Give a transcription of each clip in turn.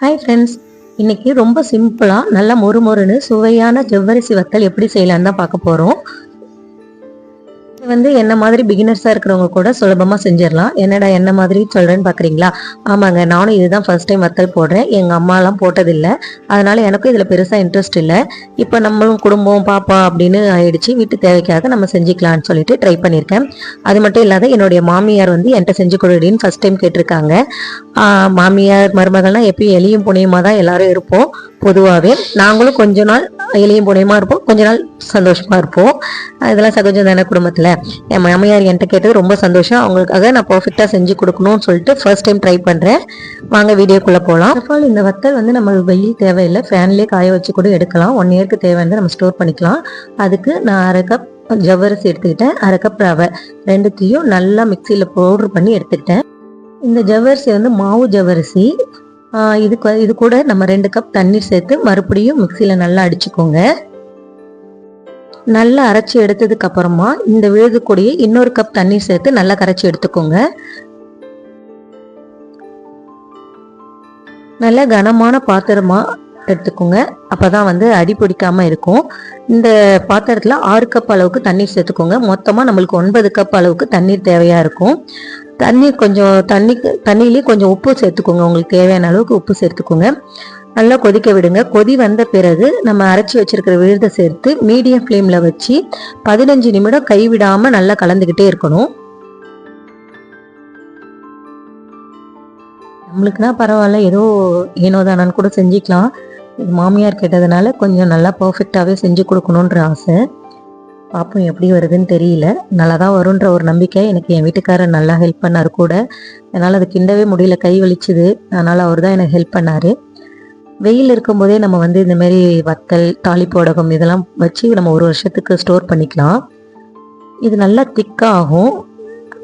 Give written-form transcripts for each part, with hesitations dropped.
Hi friends, இன்னைக்கு ரொம்ப சிம்பிளா நல்ல மொறுமொறுன்னு சுவையான ஜவ்வரிசி வத்தல் எப்படி செய்யலான்னு தான் பார்க்க போறோம். என்ன மாதிரி பிகினர்ஸா இருக்கிறவங்க கூட சுலபமா செஞ்சிடலாம். என்னடா என்ன மாதிரி சொல்றேன்னு பாக்குறீங்களா? ஆமாங்க, நானும் இதுதான் ஃபர்ஸ்ட் டைம் வத்தல் போடுறேன். எங்க அம்மா எல்லாம் போட்டதில்லை. அதனால எனக்கும் இதுல பெருசா இன்ட்ரெஸ்ட் இல்லை. இப்ப நம்மளும் குடும்பம் பாப்பா அப்படின்னு ஆயிடுச்சு. வீட்டு தேவைக்காக நம்ம செஞ்சுக்கலாம்னு சொல்லிட்டு ட்ரை பண்ணியிருக்கேன். அது மட்டும் இல்லாத என்னுடைய மாமியார் என்கிட்ட செஞ்சு கொடுடின்னு ஃபர்ஸ்ட் டைம் கேட்டிருக்காங்க. மாமியார் மருமகள்னா எப்பயும் எலியும் புனியுமா தான் எல்லாரும் இருப்போம். பொதுவாகவே நாங்களும் கொஞ்ச நாள் எலியும் புனியமா இருப்போம், கொஞ்ச நாள் சந்தோஷமா இருப்போம். இதெல்லாம் சகஜம் தானே குடும்பத்துல. என் மாமியார் என்கிட்ட கேட்டது ரொம்ப சந்தோஷம். அவங்களுக்காக நான் பர்ஃபெக்டா செஞ்சு கொடுக்கணும்னு சொல்லிட்டு ஃபர்ஸ்ட் டைம் ட்ரை பண்றேன். வாங்க வீடியோக்குள்ள போகலாம். இந்த வத்தல் நம்ம வெயில் தேவையில்லை, ஃபேன்லேயே காய வச்சு கூட எடுக்கலாம். 1 இயருக்கு தேவையானது நம்ம ஸ்டோர் பண்ணிக்கலாம். அதுக்கு நான் 1/2 கப் ஜவ்வரிசி எடுத்துக்கிட்டேன், 1/2 கப் ரவை, ரெண்டுத்தையும் நல்லா மிக்சியில பவுடர் பண்ணி எடுத்துக்கிட்டேன். இந்த ஜவ்வரிசி மாவு ஜவ்வரிசி. இது கூட நம்ம 2 கப் தண்ணீர் சேர்த்து மறுபடியும் மிக்சியில நல்லா அடிச்சுக்கோங்க. நல்லா அரைச்சி எடுத்ததுக்கு அப்புறமா இந்த விழுது கூடயே இன்னொரு கப் தண்ணீர் சேர்த்து நல்லா கரைச்சி எடுத்துக்கோங்க. நல்ல கனமான பாத்திரமா எடுத்துக்கோங்க, அப்பதான் அடி பிடிக்காம இருக்கும். இந்த பாத்திரத்துல 6 கப் அளவுக்கு தண்ணீர் சேர்த்துக்கோங்க. மொத்தமா நம்மளுக்கு 9 கப் அளவுக்கு தண்ணீர் தேவையா இருக்கும். தண்ணீர் கொஞ்சம் தண்ணியிலேயே கொஞ்சம் உப்பு சேர்த்துக்கோங்க. உங்களுக்கு தேவையான அளவுக்கு உப்பு சேர்த்துக்கோங்க. நல்லா கொதிக்க விடுங்க. கொதி வந்த பிறகு நம்ம அரைச்சி வச்சிருக்கிற விழுதை சேர்த்து மீடியம் ஃப்ளேம்ல வச்சு 15 நிமிடம் கைவிடாம நல்லா கலந்துகிட்டே இருக்கணும். நம்மளுக்குன்னா பரவாயில்ல, ஏதோ ஏனோதானான்னு கூட செஞ்சுக்கலாம். மாமியார் கேட்டதுனால கொஞ்சம் நல்லா பர்ஃபெக்டாவே செஞ்சு கொடுக்கணுன்ற ஆசை. பாப்போம் எப்படி வருதுன்னு தெரியல. நல்லா தான் வரும்ன்ற ஒரு நம்பிக்கை எனக்கு. என் வீட்டுக்காரர் நல்லா ஹெல்ப் பண்ணாரு கூட. என்னால் அது கிண்டவே முடியல, கை வலிச்சுது. அதனால அவர் தான் எனக்கு ஹெல்ப் பண்ணாரு. வெயில் இருக்கும்போதே நம்ம இந்த மாதிரி வத்தல், தாளிப்போடகம் இதெல்லாம் வச்சு நம்ம 1 வருஷத்துக்கு ஸ்டோர் பண்ணிக்கலாம். இது நல்லா திக்காகும்.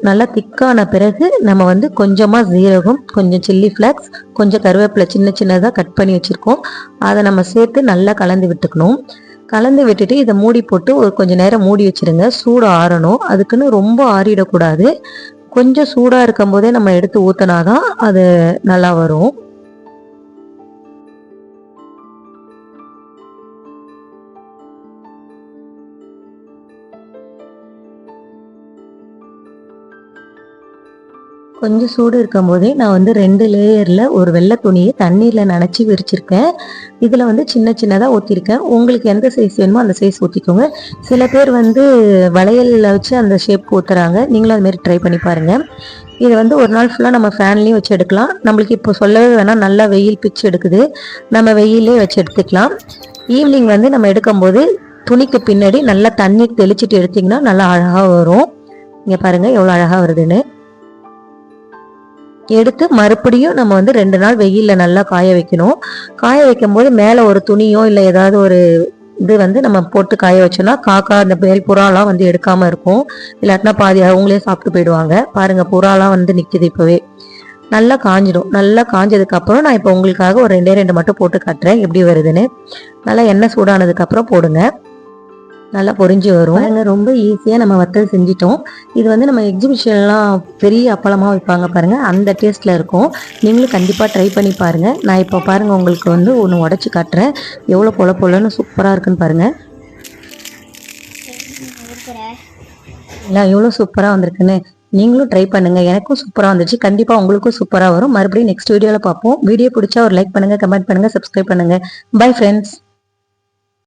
நல்லா திக்கான பிறகு நம்ம கொஞ்சமாக ஜீரகம், கொஞ்சம் சில்லி ஃப்ளேக்ஸ், கொஞ்சம் கருவேப்பிலை சின்ன சின்னதாக கட் பண்ணி வச்சுருக்கோம். அதை நம்ம சேர்த்து நல்லா கலந்து விட்டுக்கணும். கலந்து விட்டுட்டு இதை மூடி போட்டு கொஞ்சம் நேரம் மூடி வச்சிருங்க. சூடு ஆறணும். அதுக்குன்னு ரொம்ப ஆறிடக்கூடாது. கொஞ்சம் சூடாக இருக்கும் போதே நம்ம எடுத்து ஊற்றினாதான் அது நல்லா வரும். கொஞ்சம் சூடு இருக்கும் போதே நான் 2 லேயர்ல ஒரு வெள்ளை துணியை தண்ணீர்ல நனைச்சி விரிச்சிருக்கேன். இதுல சின்ன சின்னதா ஊத்திருக்கேன். உங்களுக்கு எந்த சைஸ் வேணுமோ அந்த சைஸ் ஊத்திக்கோங்க. சில பேர் வளையல்ல வச்சு அந்த ஷேப் ஊத்துறாங்க. நீங்களும் அது மாதிரி ட்ரை பண்ணி பாருங்க. இது ஒரு நாள் ஃபுல்லா நம்ம ஃபேன்லயும் வச்சு எடுக்கலாம். நம்மளுக்கு இப்போ சொல்லவே வேணாம், நல்லா வெயில் பிச்சு எடுக்குது. நம்ம வெயிலே வச்சு எடுத்துக்கலாம். ஈவினிங் நம்ம எடுக்கும்போது துணிக்கு பின்னாடி நல்லா தண்ணீர் தெளிச்சிட்டு எடுத்தீங்கன்னா நல்லா அழகா வரும். இங்க பாருங்க எவ்வளவு அழகா வருதுன்னு. எடுத்து மறுபடியும் நம்ம 2 நாள் வெயில்ல நல்லா காய வைக்கணும். காய வைக்கும் போது மேல ஒரு துணியோ இல்லை ஏதாவது ஒரு இது நம்ம போட்டு காய வச்சோம்னா காக்கா அந்த பேல் புறாலாம் எடுக்காம இருக்கும். இல்லாட்டினா பாதி அவங்களே சாப்பிட்டு போயிடுவாங்க. பாருங்க, புறாலாம் நிக்குது. இப்பவே நல்லா காஞ்சிடும். நல்லா காஞ்சதுக்கு அப்புறம் நான் இப்போ உங்களுக்காக ஒரு 2 மட்டும் போட்டு காட்டுறேன் எப்படி வருதுன்னு. நல்லா எண்ணெய் சூடானதுக்கு அப்புறம் போடுங்க. நல்லா பொரிஞ்சு வரும். ரொம்ப ஈஸியா நம்ம வத்தல் செஞ்சிட்டோம். இது நம்ம எக்ஸிபிஷன்லாம் பெரிய அப்பளமா வைப்பாங்க பாருங்க, அந்த டேஸ்ட்ல இருக்கும். நீங்களும் கண்டிப்பா ட்ரை பண்ணி பாருங்க. நான் இப்போ பாருங்க உங்களுக்கு ஒன்று உடைச்சு காட்டுறேன். எவ்வளோ பொல பொலன்னு சூப்பரா இருக்குன்னு பாருங்க. இல்லை எவ்வளோ சூப்பரா வந்திருக்குன்னு நீங்களும் ட்ரை பண்ணுங்க. எனக்கும் சூப்பரா வந்துச்சு. கண்டிப்பா உங்களுக்கும் சூப்பரா வரும். மறுபடியும் நெக்ஸ்ட் வீடியோல பார்ப்போம். வீடியோ பிடிச்சா ஒரு லைக் பண்ணுங்க, கமெண்ட் பண்ணுங்க, சப்ஸ்கிரைப் பண்ணுங்க. Bye friends.